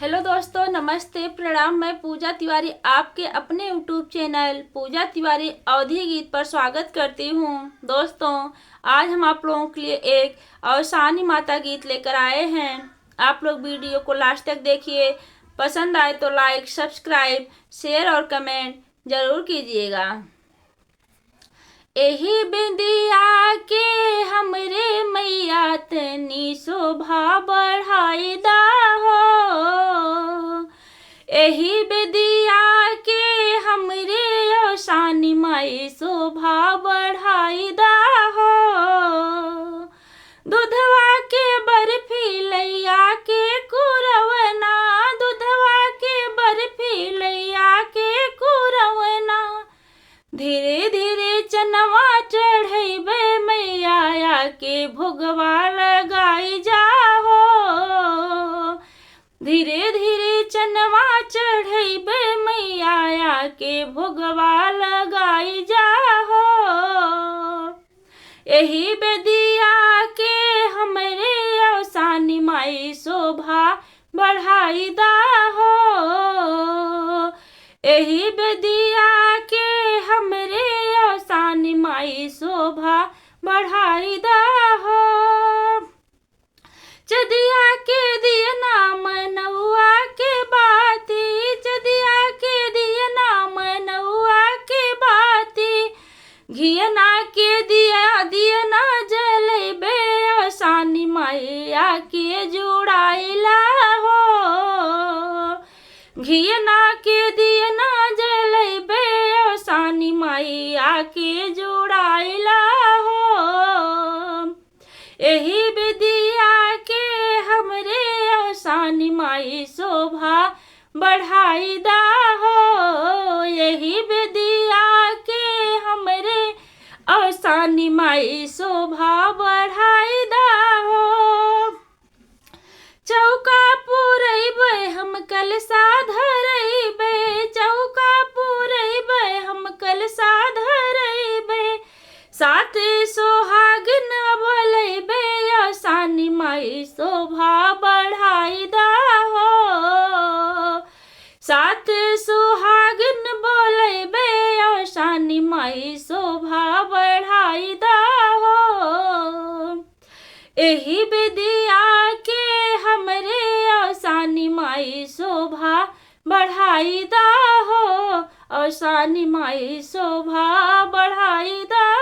Hello दोस्तों, नमस्ते, प्रणाम। मैं पूजा तिवारी आपके अपने यूट्यूब चैनल पूजा तिवारी अवधी गीत पर स्वागत करती हूँ। दोस्तों, आज हम आप लोगों के लिए एक अवसानी माता गीत लेकर आए हैं। आप लोग वीडियो को लास्ट तक देखिए। पसंद आए तो लाइक, सब्सक्राइब, शेयर और कमेंट जरूर कीजिएगा। एही बिंदिया के हमरे मैया तनी शोभा बढ़ाई दा हो। एही बिंदिया के हमरे अवसानी माई शोभा बढ़ाई दा हो। दूधवा के बर्फी लैया के कुरवना, दूधवा के बर्फी लैया के कुरवना। धीरे धीरे चनवा चढ़ैबे मैया के भोगवा लगाई जाहो। धीरे धीरे चनवा चढ़ैबे मैया के भोगवा लगाई जाहो। एही बेदिया के हमरे अवसानी माई शोभा बढ़ाई दाहो। एही बेदिया के हमरे अवसानी माई शोभा बढ़ाई दाहो। चदिया के दिया नाम नौआ के बाती, चदिया के दिया नाम नौआ के बाती। घियना के दिया ना जलेबे अवसानी मैया के जुड़ाइला हो। घियना के दिया ना जलेबे अवसानी मैया के जुड़ाइला हो। एही बिदिया के हमरे अवसानी माई शोभा बढ़ाई दाहो। एही बिदिया के हमरे अवसानी माई शोभा बढ़ाई दाहो। चौका पुरैबे हम कलशा धरैबे, चौका पुरैबे हम कलशा धरैबे। सात सोहागिन बोलैबे अवसानी माई शोभा बढ़ाई दाहो। सात सोहागिन बोलैबे अवसानी माई शोभा बढ़ाई दाहो। एही बिदिया के हमरे अवसानी माई शोभा बढ़ाई दाहो। अवसानी माई शोभा बढ़ाई दाहो।